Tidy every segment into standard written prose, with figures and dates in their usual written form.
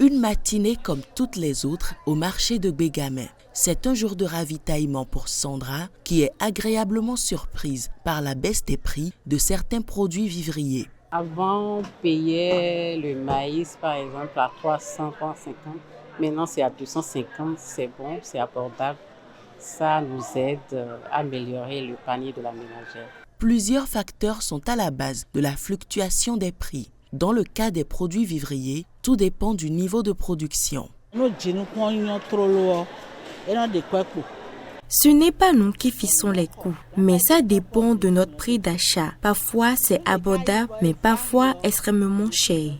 Une matinée comme toutes les autres au marché de Bégamin. C'est un jour de ravitaillement pour Sandra qui est agréablement surprise par la baisse des prix de certains produits vivriers. Avant, on payait le maïs par exemple à 300, 350. Maintenant, c'est à 250. C'est bon, c'est abordable. Ça nous aide à améliorer le panier de la ménagère. Plusieurs facteurs sont à la base de la fluctuation des prix. Dans le cas des produits vivriers, tout dépend du niveau de production. Ce n'est pas nous qui fixons les coûts, mais ça dépend de notre prix d'achat. Parfois, c'est abordable, mais parfois extrêmement cher.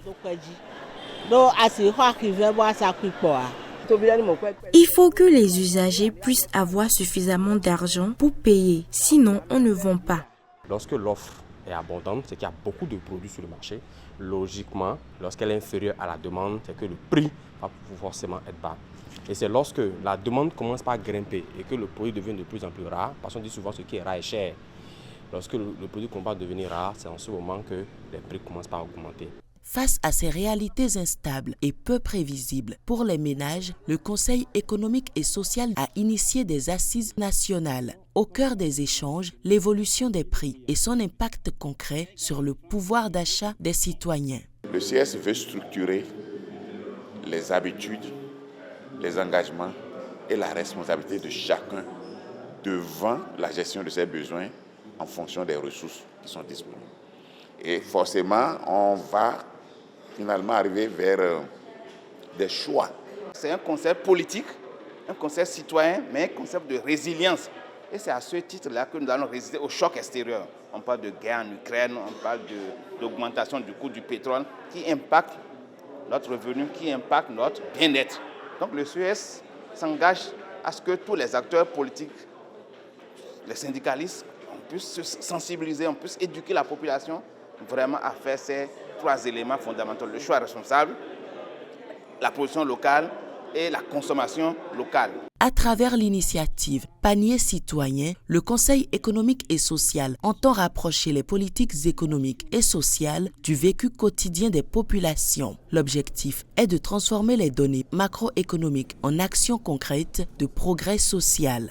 Il faut que les usagers puissent avoir suffisamment d'argent pour payer, sinon on ne vend pas. Lorsque l'offre est abondante, c'est qu'il y a beaucoup de produits sur le marché. Logiquement, lorsqu'elle est inférieure à la demande, c'est que le prix va forcément être bas. Et c'est lorsque la demande commence par grimper et que le produit devient de plus en plus rare, parce qu'on dit souvent ce qui est rare est cher. Lorsque le produit commence à devenir rare, c'est en ce moment que les prix commencent par augmenter. Face à ces réalités instables et peu prévisibles pour les ménages, le Conseil économique et social a initié des assises nationales. Au cœur des échanges, l'évolution des prix et son impact concret sur le pouvoir d'achat des citoyens. Le CS veut structurer les habitudes, les engagements et la responsabilité de chacun devant la gestion de ses besoins en fonction des ressources qui sont disponibles. Et forcément, on va finalement arriver vers des choix. C'est un concept politique, un concept citoyen, mais un concept de résilience. Et c'est à ce titre-là que nous allons résister au choc extérieur. On parle de guerre en Ukraine, on parle d'augmentation du coût du pétrole qui impacte notre revenu, qui impacte notre bien-être. Donc le CES s'engage à ce que tous les acteurs politiques, les syndicalistes, on puisse se sensibiliser, on puisse éduquer la population vraiment à faire ces trois éléments fondamentaux. Le choix responsable, la production locale et la consommation locale. À travers l'initiative Panier citoyen, le Conseil économique et social entend rapprocher les politiques économiques et sociales du vécu quotidien des populations. L'objectif est de transformer les données macroéconomiques en actions concrètes de progrès social.